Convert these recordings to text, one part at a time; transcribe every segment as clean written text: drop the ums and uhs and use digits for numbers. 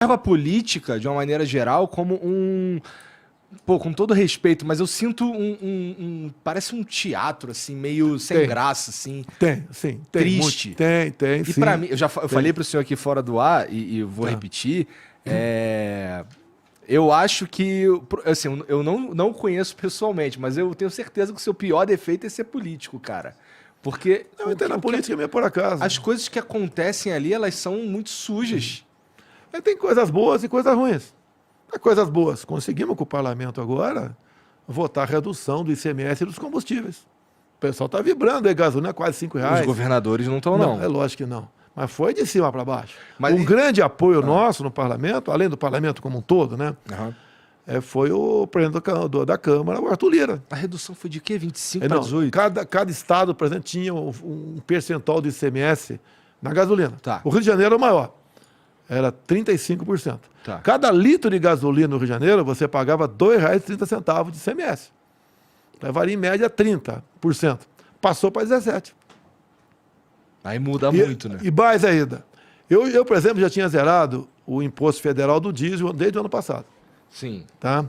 a política, de uma maneira geral, como um... Pô, com todo respeito, mas eu sinto parece um teatro, assim, meio sem graça, assim. Tem, sim. Tem, triste. Muito, tem, E sim. pra mim, eu falei pro senhor aqui fora do ar, e vou repetir, eu acho que, assim, eu não conheço pessoalmente, mas eu tenho certeza que o seu pior defeito é ser político, cara. Porque... Não, entrei na política mesmo por acaso. As coisas que acontecem ali, elas são muito sujas. Tem coisas boas e coisas ruins. Coisas boas. Conseguimos com o parlamento agora votar a redução do ICMS e dos combustíveis. O pessoal está vibrando aí, gasolina quase R$5. Os governadores não estão, não. É lógico que não. Mas foi de cima para baixo. Mas um grande apoio nosso no parlamento, além do parlamento como um todo, né? Foi o presidente da Câmara, o Arthur Lira. A redução foi de quê? 25 para 18? Cada estado, por exemplo, tinha um percentual do ICMS na gasolina. Tá. O Rio de Janeiro é o maior. Era 35%. Tá. Cada litro de gasolina no Rio de Janeiro, você pagava R$ 2,30 de ICMS. Levaria em média 30%. Passou para 17%. Aí muda muito, né? E mais ainda. Eu, por exemplo, já tinha zerado o imposto federal do diesel desde o ano passado. Sim. Tá?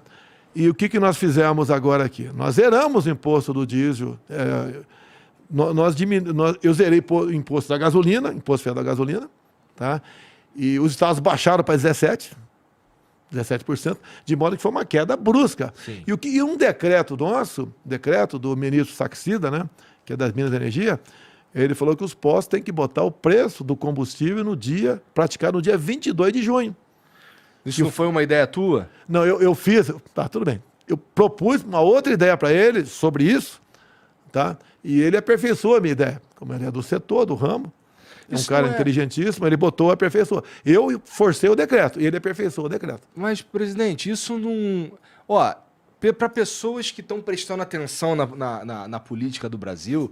E o que nós fizemos agora aqui? Nós zeramos o imposto do diesel. Eu zerei o imposto da gasolina, imposto federal da gasolina. Tá? E os estados baixaram para 17%, de modo que foi uma queda brusca. Sim. E um decreto nosso, decreto do ministro Saxida, né, que é das Minas e Energia, ele falou que os postos têm que botar o preço do combustível praticar no dia 22 de junho. Isso não foi uma ideia tua? Não, eu fiz, tá, tudo bem. Eu propus uma outra ideia para ele sobre isso, tá? E ele aperfeiçoou a minha ideia, como ele é do setor, do ramo. É um cara inteligentíssimo, ele botou, aperfeiçoou. Eu forcei o decreto, e ele aperfeiçoou o decreto. Mas, presidente, isso não... Ó, para pessoas que estão prestando atenção na política do Brasil,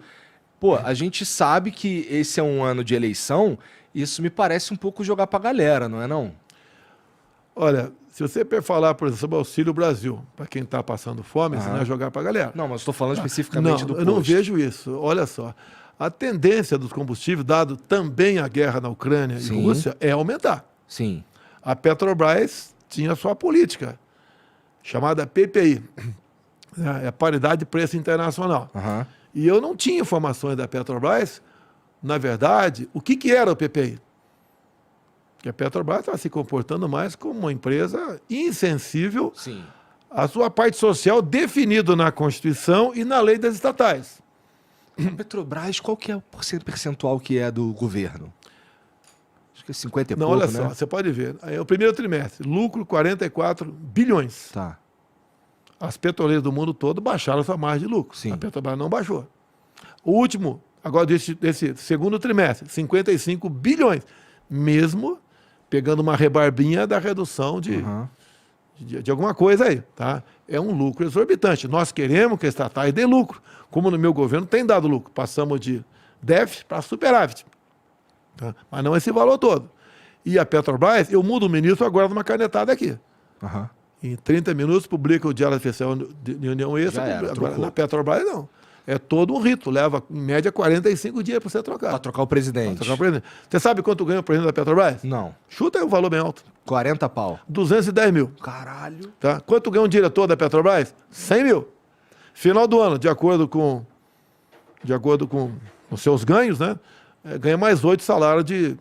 pô, a gente sabe que esse é um ano de eleição, isso me parece um pouco jogar pra galera, não é não? Olha, se você falar, por exemplo, sobre o Auxílio Brasil, para quem está passando fome, isso não é jogar para a galera. Não, mas estou falando especificamente do posto. Eu não vejo isso. Olha só. A tendência dos combustíveis, dado também a guerra na Ucrânia e Rússia, é aumentar. Sim. A Petrobras tinha sua política, chamada PPI, é paridade de preço internacional. E eu não tinha informações da Petrobras, na verdade, o que era o PPI. Porque a Petrobras estava se comportando mais como uma empresa insensível à sua parte social definida na Constituição e na lei das estatais. A Petrobras, qual que é o percentual que é do governo? Acho que é 50 e pouco, olha né? só, você pode ver. Aí, o primeiro trimestre, lucro 44 bilhões. Tá. As petroleiras do mundo todo baixaram sua margem de lucro. Sim. A Petrobras não baixou. O último, agora desse segundo trimestre, 55 bilhões. Mesmo pegando uma rebarbinha da redução de alguma coisa aí. Tá? É um lucro exorbitante. Nós queremos que a estatais dê lucro. Como no meu governo tem dado lucro. Passamos de déficit para superávit. Tá? Mas não esse valor todo. E a Petrobras, eu mudo o ministro agora numa canetada aqui. Em 30 minutos publica o Diário Oficial de União Extra. Agora na Petrobras não. É todo um rito. Leva, em média, 45 dias para você trocar. Para trocar o presidente. Você sabe quanto ganha o presidente da Petrobras? Não. Chuta aí um valor bem alto. 40 pau. 210 mil. Caralho. Tá? Quanto ganha um diretor da Petrobras? 100 mil. Final do ano, de acordo com os seus ganhos, né? Ganha mais 8 salários de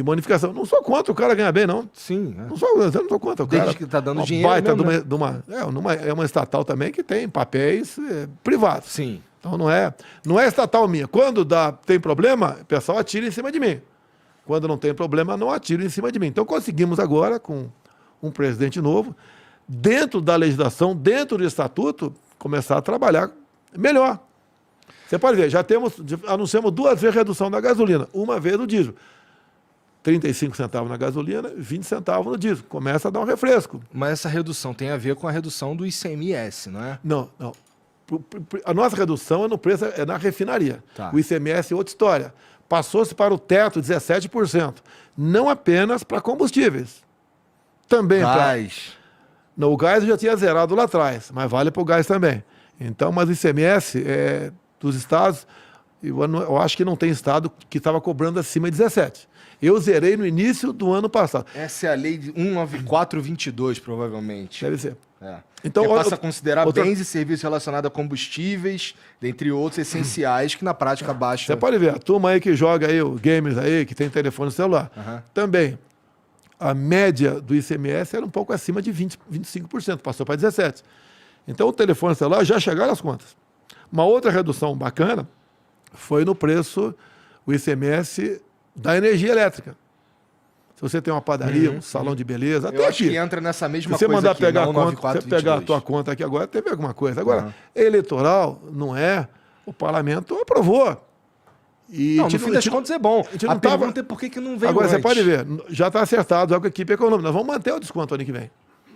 bonificação. Não sou contra o cara ganhar bem, não. Sim. Eu não sou contra o cara. Desde que tá dando uma dinheiro baita mesmo, é uma estatal também que tem papéis privados. Sim. Então não é estatal minha. Quando tem problema, o pessoal atira em cima de mim. Quando não tem problema, não atira em cima de mim. Então conseguimos agora, com um presidente novo, dentro da legislação, dentro do estatuto, começar a trabalhar melhor. Você pode ver, anunciamos 2 vezes a redução da gasolina, uma vez no diesel. 35 centavos na gasolina, 20 centavos no diesel. Começa a dar um refresco. Mas essa redução tem a ver com a redução do ICMS, não é? Não. A nossa redução é no preço, é na refinaria. Tá. O ICMS é outra história. Passou-se para o teto 17%. Não apenas para combustíveis. Também para... Não, o gás eu já tinha zerado lá atrás, mas vale para o gás também. Então, mas o ICMS dos estados, eu acho que não tem estado que estava cobrando acima de 17%. Eu zerei no início do ano passado. Essa é a lei de 194/22, provavelmente. Deve ser. É. Então, Que passa a considerar outra- bens e serviços relacionados a combustíveis, dentre outros essenciais, que na prática baixa. Você pode ver, a turma aí que joga aí, os gamers aí, que tem telefone celular. Aham. Também, a média do ICMS era um pouco acima de 25%, passou para 17%. Então, o telefone celular já chegaram às contas. Uma outra redução bacana foi no preço, o ICMS da energia elétrica. Se você tem uma padaria, um salão de beleza, até Eu acho aqui. que entra nessa mesma Se você coisa mandar aqui, pegar não a conta, você pegar a 94/22. tua conta aqui agora, teve alguma coisa. Agora, eleitoral não é, o parlamento aprovou. E Não, no fim das contas é bom. gente A não tava- pergunta é por que não veio Agora, você antes. pode ver, já está acertado já com a equipe econômica. Nós vamos manter o desconto ano que vem.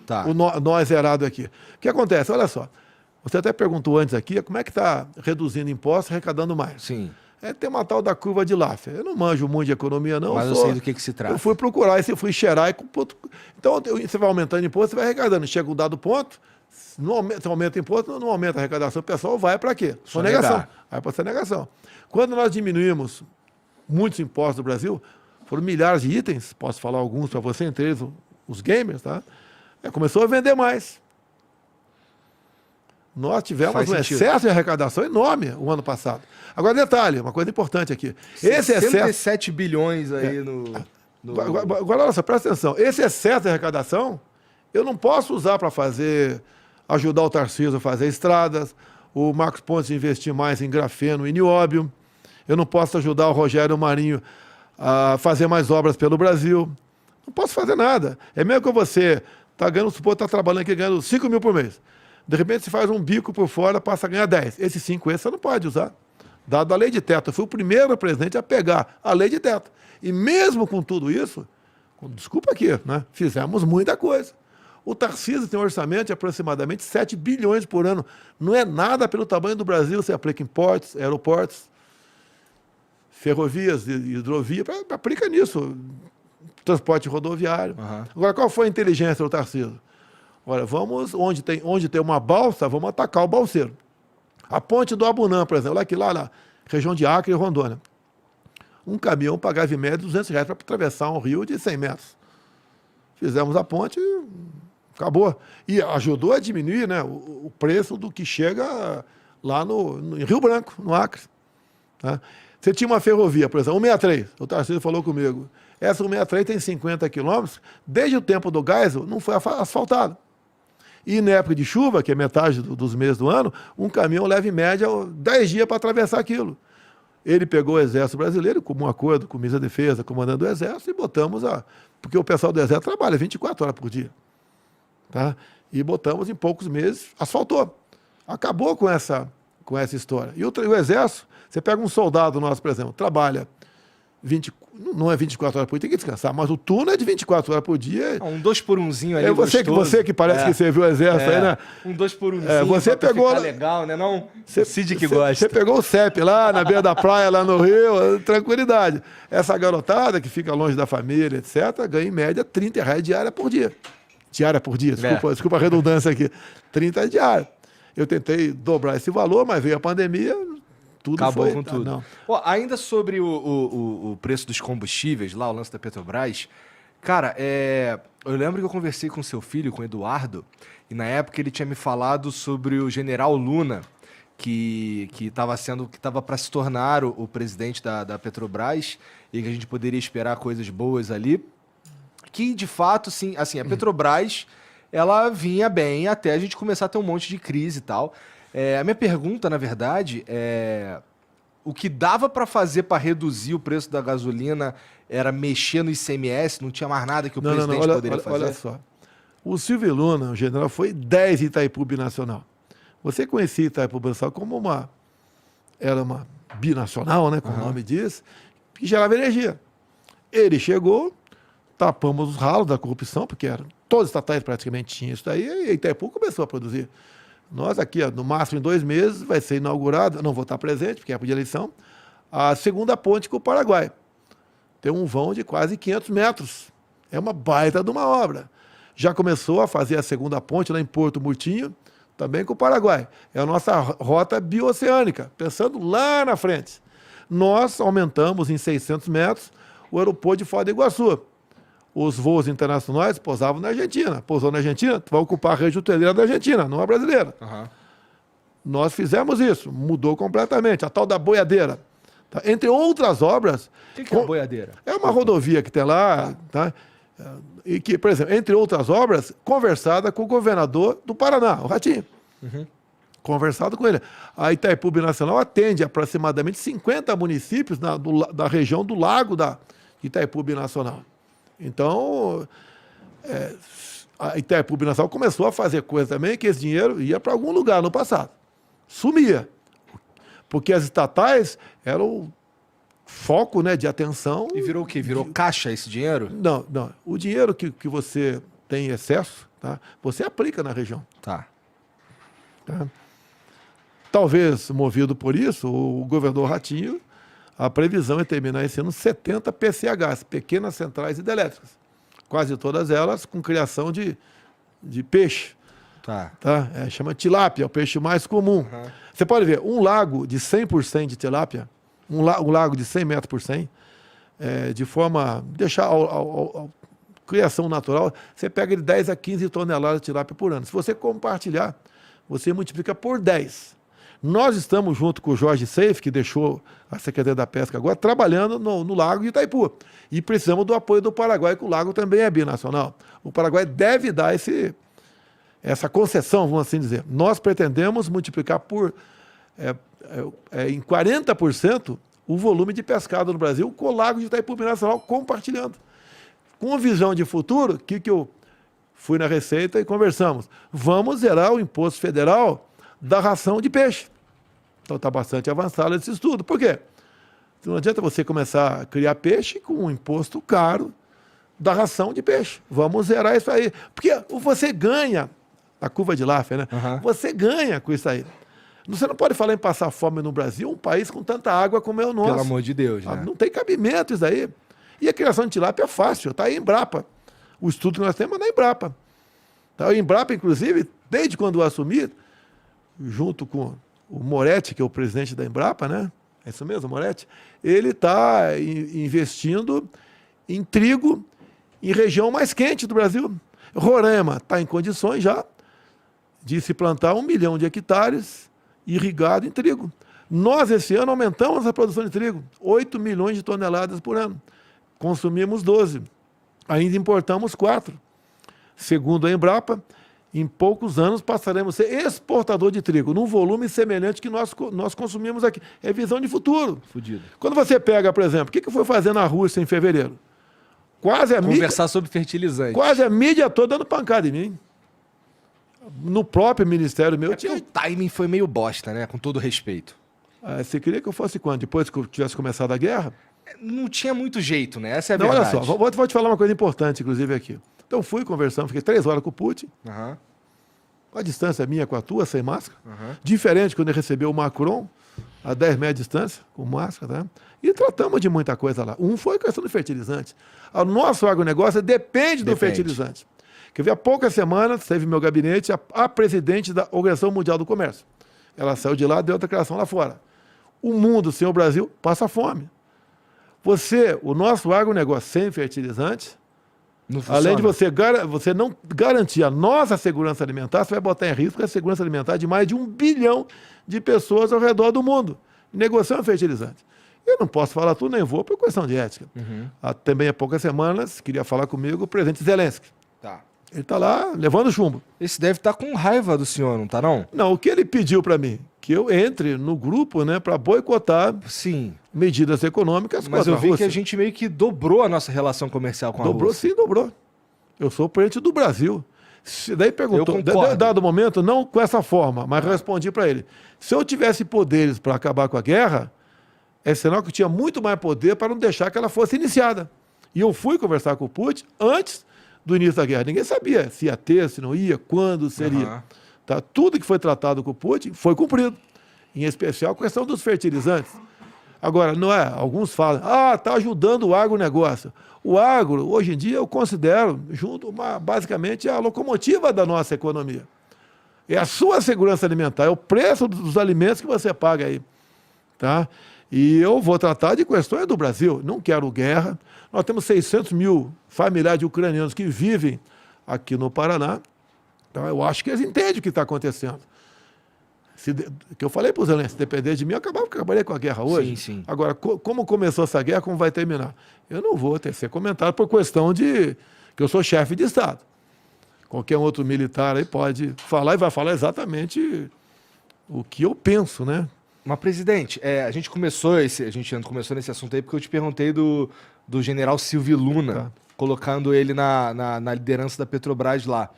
Tá. O nós zerado aqui. O que acontece? Olha só. Você até perguntou antes aqui, como é que está reduzindo impostos, arrecadando mais? Sim. Tem uma tal da curva de Laffer. Eu não manjo muito de economia, não. Mas eu sei do que se trata. Eu fui procurar, eu fui cheirar. Então, você vai aumentando imposto, você vai arrecadando. Chega um dado ponto, não aumenta, você aumenta imposto, não aumenta a arrecadação. O pessoal vai para quê? Sonegação. Sonegar. Vai para sonegação. Quando nós diminuímos muitos impostos do Brasil, foram milhares de itens, posso falar alguns para você, entre eles os gamers, tá? Começou a vender mais. Nós tivemos Faz um sentido. excesso de arrecadação enorme o ano passado. Agora, detalhe, uma coisa importante aqui. Esse excesso... 67 bilhões aí no... Agora, olha só, presta atenção. Esse excesso de arrecadação, eu não posso usar para ajudar o Tarcísio a fazer estradas, o Marcos Pontes a investir mais em grafeno e nióbio, eu não posso ajudar o Rogério Marinho a fazer mais obras pelo Brasil. Não posso fazer nada. É mesmo que você está ganhando, supor, está trabalhando aqui ganhando 5 mil por mês. De repente você faz um bico por fora, passa a ganhar 10. Esses 5 você não pode usar. Dado a lei de teto. Eu fui o primeiro presidente a pegar a lei de teto. E mesmo com tudo isso, desculpa aqui, né? Fizemos muita coisa. O Tarcísio tem um orçamento de aproximadamente 7 bilhões por ano. Não é nada pelo tamanho do Brasil. Você aplica em portos, aeroportos, ferrovias, hidrovia, aplica nisso. Transporte rodoviário. Agora, qual foi a inteligência do Tarcísio? Olha, vamos, onde tem uma balsa, vamos atacar o balseiro. A ponte do Abunã, por exemplo, lá na região de Acre e Rondônia. Um caminhão pagava em média R$200 para atravessar um rio de 100 metros. Fizemos a ponte e acabou. E ajudou a diminuir, né, o preço do que chega lá em Rio Branco, no Acre. Tá? Você tinha uma ferrovia, por exemplo, 163, o Tarcísio falou comigo. Essa 163 tem 50 quilômetros, desde o tempo do Geisel não foi asfaltada. E na época de chuva, que é metade dos meses do ano, um caminhão leva em média 10 dias para atravessar aquilo. Ele pegou o Exército Brasileiro, como um acordo com o Ministro da Defesa, comandando o Exército, e botamos porque o pessoal do Exército trabalha 24 horas por dia. Tá? E botamos em poucos meses, asfaltou. Acabou com essa história. E o Exército, você pega um soldado nosso, por exemplo, trabalha não é 24 horas por dia, tem que descansar, mas o turno é de 24 horas por dia. Um 2 por 1zinho ali, você que parece que você viu o Exército aí, né? Um 2 por 1zinho, você pegou legal, né? Não, o Cid que gosta. Você pegou o CEP lá, na beira da praia, lá no Rio, tranquilidade. Essa garotada que fica longe da família, etc., ganha em média R$30 diária por dia. Diária por dia, desculpa a redundância aqui. 30 diária. Eu tentei dobrar esse valor, mas veio a pandemia... Acabou com tudo. Ainda sobre o preço dos combustíveis, lá o lance da Petrobras, cara, eu lembro que eu conversei com seu filho, com o Eduardo, e na época ele tinha me falado sobre o general Luna, que estava para se tornar o presidente da Petrobras, e que a gente poderia esperar coisas boas ali, que de fato, sim, assim, a Petrobras, ela vinha bem até a gente começar a ter um monte de crise e tal. A minha pergunta, na verdade, é o que dava para fazer para reduzir o preço da gasolina era mexer no ICMS, não tinha mais nada que o presidente poderia fazer? Olha só, o Silvio Luna, o general, foi 10 Itaipu Binacional. Você conhecia Itaipu Binacional como era uma binacional, né, como o nome diz, que gerava energia. Ele chegou, tapamos os ralos da corrupção, porque todos os estatais praticamente tinham isso daí, e Itaipu começou a produzir. Nós aqui, no máximo em 2 meses, vai ser inaugurada, não vou estar presente, porque é época de eleição, a segunda ponte com o Paraguai. Tem um vão de quase 500 metros. É uma baita de uma obra. Já começou a fazer a segunda ponte lá em Porto Murtinho, também com o Paraguai. É a nossa rota bioceânica, pensando lá na frente. Nós aumentamos em 600 metros o aeroporto de Foz do Iguaçu. Os voos internacionais pousavam na Argentina. Pousou na Argentina, tu vai ocupar a rede hoteleira da Argentina, não a brasileira. Nós fizemos isso, mudou completamente. A tal da boiadeira. Tá? Entre outras obras... O que é a boiadeira? É uma rodovia que tem lá, tá? E que, por exemplo, entre outras obras, conversada com o governador do Paraná, o Ratinho. Conversado com ele. A Itaipu Binacional atende aproximadamente 50 municípios da região do lago da Itaipu Binacional. Então, a Itaipu Binacional começou a fazer coisa também que esse dinheiro ia para algum lugar no passado. Sumia. Porque as estatais eram o foco, né, de atenção. E virou o quê? Virou caixa esse dinheiro? Não, não. O dinheiro que você tem em excesso, tá? Você aplica na região. Tá. Talvez, movido por isso, o governador Ratinho, a previsão é terminar esse ano 70 PCHs, pequenas centrais hidrelétricas. Quase todas elas com criação de peixe. Tá. Chama tilápia, é o peixe mais comum. Você pode ver, um lago de 100% de tilápia, um lago de 100 metros por 100, de forma... deixar a criação natural, você pega de 10 a 15 toneladas de tilápia por ano. Se você compartilhar, você multiplica por 10. Nós estamos, junto com o Jorge Seif, que deixou a Secretaria da Pesca agora, trabalhando no Lago de Itaipu. E precisamos do apoio do Paraguai, que o lago também é binacional. O Paraguai deve dar essa concessão, vamos assim dizer. Nós pretendemos multiplicar em 40% o volume de pescado no Brasil com o Lago de Itaipu Binacional compartilhando. Com visão de futuro, que eu fui na Receita e conversamos. Vamos zerar o imposto federal da ração de peixe. Então está bastante avançado esse estudo. Por quê? Não adianta você começar a criar peixe com um imposto caro da ração de peixe. Vamos zerar isso aí. Porque você ganha, a curva de Laffer, né? Você ganha com isso aí. Você não pode falar em passar fome no Brasil, um país com tanta água como é o nosso. Pelo amor de Deus, né? Não tem cabimento isso aí. E a criação de tilápia é fácil, está aí em Embrapa. O estudo que nós temos é na Embrapa. Tá? O Embrapa, inclusive, desde quando eu assumi, junto com o Moretti, que é o presidente da Embrapa, né? É isso mesmo, Moretti? Ele está investindo em trigo em região mais quente do Brasil. Roraima está em condições já de se plantar 1 milhão de hectares irrigado em trigo. Nós, esse ano, aumentamos a produção de trigo, 8 milhões de toneladas por ano. Consumimos 12. Ainda importamos 4. Segundo a Embrapa, em poucos anos passaremos a ser exportador de trigo, num volume semelhante que nós consumimos aqui. É visão de futuro. Fudido. Quando você pega, por exemplo, o que eu fui fazer na Rússia em fevereiro? Conversar sobre fertilizante. Quase a mídia toda dando pancada em mim. No próprio ministério meu... O timing foi meio bosta, né? Com todo respeito. Você queria que eu fosse quando? Depois que eu tivesse começado a guerra? Não tinha muito jeito, né? Essa é a Não, verdade. olha só, vou te falar uma coisa importante, inclusive, aqui. Então fui conversando, fiquei 3 horas com o Putin. A distância minha com a tua, sem máscara. Diferente quando ele recebeu o Macron, a 10 metros de distância, com máscara, tá? E tratamos de muita coisa lá. Foi a questão do fertilizante. O nosso agronegócio depende do fertilizante. Quer ver, há poucas semanas, teve meu gabinete a presidente da Organização Mundial do Comércio. Ela saiu de lá e deu outra declaração lá fora. O mundo sem o Brasil passa fome. O nosso agronegócio sem fertilizante, além de você não garantir a nossa segurança alimentar, você vai botar em risco a segurança alimentar de mais de 1 bilhão de pessoas ao redor do mundo, negociando fertilizante. Eu não posso falar tudo, nem vou, por questão de ética. Também há poucas semanas, queria falar comigo o presidente Zelensky. Tá. Ele está lá levando chumbo. Esse deve estar com raiva do senhor, não tá não? Não, o que ele pediu para mim? Que eu entre no grupo, né, para boicotar medidas econômicas Mas contra a Rússia. Eu vi que a gente meio que dobrou a nossa relação comercial com a Dobrou, Rússia. sim, dobrou. Eu sou o presidente do Brasil. Daí perguntou, dado momento, não com essa forma, mas respondi para ele. Se eu tivesse poderes para acabar com a guerra, é sinal que eu tinha muito mais poder para não deixar que ela fosse iniciada. E eu fui conversar com o Putin antes do início da guerra. Ninguém sabia se ia ter, se não ia, quando seria. Tá? Tudo que foi tratado com o Putin foi cumprido. Em especial a questão dos fertilizantes. Agora, não é? Alguns falam, está ajudando o agronegócio. O agro, hoje em dia, eu considero, basicamente, a locomotiva da nossa economia. É a sua segurança alimentar, é o preço dos alimentos que você paga aí. Tá? E eu vou tratar de questões do Brasil. Não quero guerra. Nós temos 600 mil familiares de ucranianos que vivem aqui no Paraná. Então, eu acho que eles entendem o que está acontecendo. Que eu falei para os Zelensky, se depender de mim, eu acabaria com a guerra hoje. Sim, sim. Agora, como começou essa guerra, como vai terminar? Eu não vou ser comentado por questão de que eu sou chefe de Estado. Qualquer outro militar aí pode falar e vai falar exatamente o que eu penso, né? Mas, presidente, a gente começou nesse assunto aí porque eu te perguntei do general Silvio Luna, Tá. colocando ele na liderança da Petrobras lá.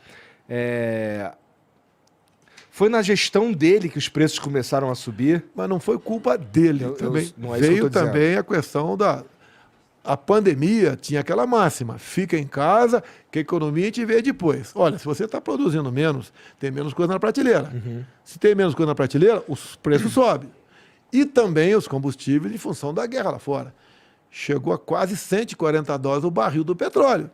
Foi na gestão dele que os preços começaram a subir? Mas não foi culpa dele também. Não é isso que eu Veio tô dizendo. também a questão a pandemia tinha aquela máxima, fica em casa, que a economia a gente vê depois. Olha, se você está produzindo menos, tem menos coisa na prateleira. Se tem menos coisa na prateleira, os preços sobem. E também os combustíveis em função da guerra lá fora. Chegou a quase $140 o barril do petróleo.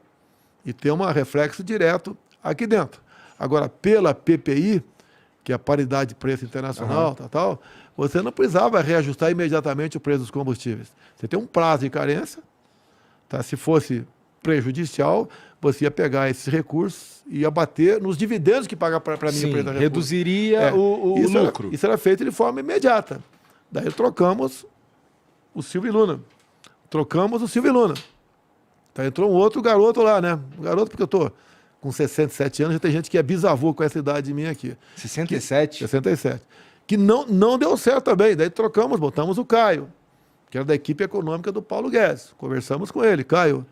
E tem um reflexo direto aqui dentro. Agora, pela PPI, que é a paridade de preço internacional, tal, você não precisava reajustar imediatamente o preço dos combustíveis. Você tem um prazo de carência, tá? Se fosse prejudicial, você ia pegar esses recursos e ia bater nos dividendos que paga para mim a empresa. Reduziria o lucro. Isso era feito de forma imediata. Daí trocamos o Silvio Luna. Tá, entrou um outro garoto lá, né? Um garoto, porque eu tô com 67 anos, já tem gente que é bisavô com essa idade de mim aqui. 67? 67. Que não deu certo também. Daí trocamos, botamos o Caio, que era da equipe econômica do Paulo Guedes. Conversamos com ele. Caio,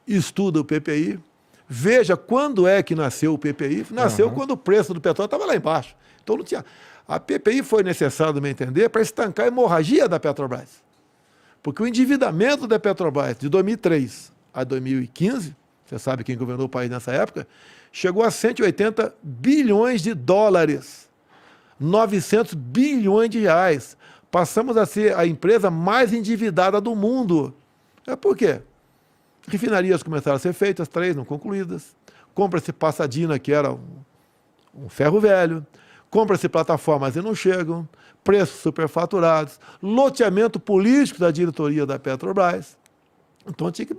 estuda o PPI. Veja quando é que nasceu o PPI. Nasceu quando o preço do petróleo estava lá embaixo. Então não tinha... A PPI foi necessária, no meu entender, para estancar a hemorragia da Petrobras. Porque o endividamento da Petrobras de 2003 a 2015, você sabe quem governou o país nessa época, chegou a 180 bilhões de dólares, 900 bilhões de reais. Passamos a ser a empresa mais endividada do mundo. Por quê? Refinarias começaram a ser feitas, 3 não concluídas. Compra-se Passadina, que era um ferro velho. Compra-se plataformas e não chegam. Preços superfaturados. Loteamento político da diretoria da Petrobras. Então tinha que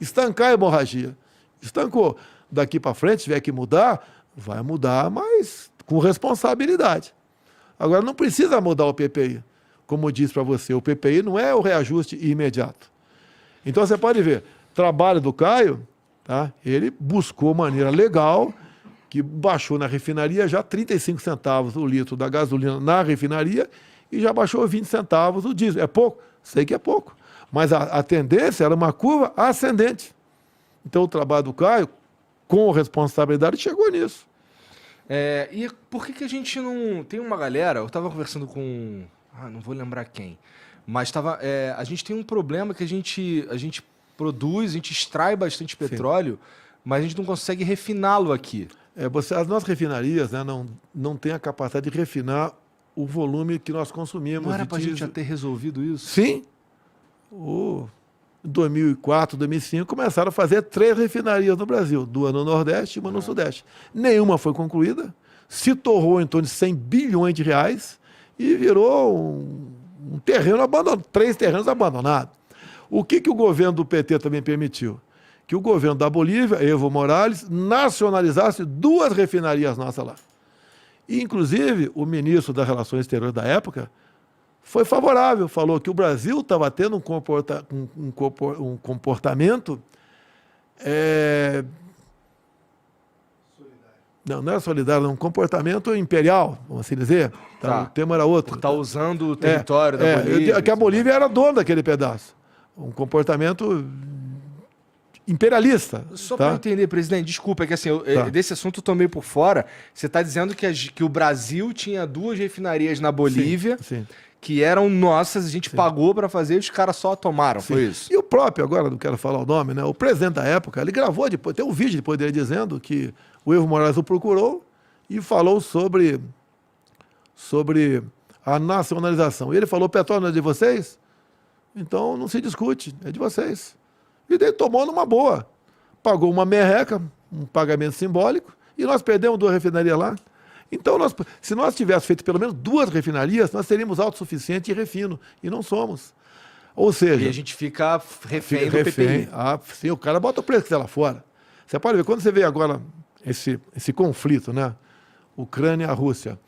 estancar a hemorragia. Estancou. Daqui para frente, se tiver que mudar, vai mudar, mas com responsabilidade. Agora, não precisa mudar o PPI. Como eu disse para você, o PPI não é o reajuste imediato. Então, você pode ver, trabalho do Caio, tá? Ele buscou maneira legal, que baixou na refinaria já 35 centavos o litro da gasolina na refinaria e já baixou 20 centavos o diesel. É pouco? Sei que é pouco. Mas a tendência era uma curva ascendente. Então, o trabalho do Caio, com responsabilidade, chegou nisso. E por que a gente não... Tem uma galera, eu estava conversando com... não vou lembrar quem. Mas a gente tem um problema que a gente produz, a gente extrai bastante petróleo, mas a gente não consegue refiná-lo aqui. As nossas refinarias, né, não têm a capacidade de refinar o volume que nós consumimos. Não era para a gente já ter resolvido isso? Sim. Em 2004, 2005, começaram a fazer 3 refinarias no Brasil, 2 no Nordeste e 1 no Sudeste. Nenhuma foi concluída, se torrou em torno de 100 bilhões de reais e virou um terreno abandonado, 3 terrenos abandonados. O que o governo do PT também permitiu? Que o governo da Bolívia, Evo Morales, nacionalizasse 2 refinarias nossas lá. E, inclusive, o ministro das Relações Exteriores da época foi favorável, falou que o Brasil estava tendo um comportamento... Não era solidário, um comportamento imperial, vamos assim dizer. Tá. O tema era outro. Está usando o território da Bolívia. Que a Bolívia era dona daquele pedaço. Um comportamento imperialista. Só para eu entender, presidente, desculpa, é que assim, desse assunto eu tô meio por fora. Você está dizendo que o Brasil tinha 2 refinarias na Bolívia, sim. Que eram nossas, a gente pagou para fazer e os caras só tomaram, foi isso? E o próprio, agora não quero falar o nome, né? O presidente da época, ele gravou, depois, tem um vídeo depois dele dizendo que o Evo Morales o procurou e falou sobre a nacionalização. E ele falou, petróleo não é de vocês? Então não se discute, é de vocês. E daí tomou numa boa. Pagou uma merreca, um pagamento simbólico, e nós perdemos 2 refinarias lá. Então, se nós tivéssemos feito pelo menos 2 refinarias, nós teríamos autossuficiente e refino. E não somos. Ou seja... E a gente fica refém do PPI. Sim, o cara bota o preço que está lá fora. Você pode ver, quando você vê agora esse conflito, né? Ucrânia-Rússia,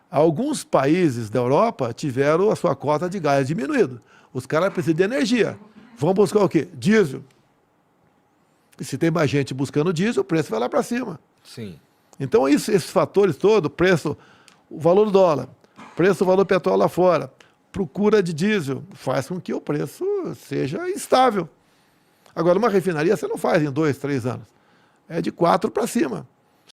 alguns países da Europa tiveram a sua cota de gás diminuída. Os caras precisam de energia. Vão buscar o quê? Diesel. E se tem mais gente buscando diesel, o preço vai lá para cima. Sim. Então, esses fatores todos, preço, o valor do dólar, preço do valor do petróleo lá fora, procura de diesel, faz com que o preço seja estável. Agora, uma refinaria você não faz em 2, 3 anos. É de 4 para cima.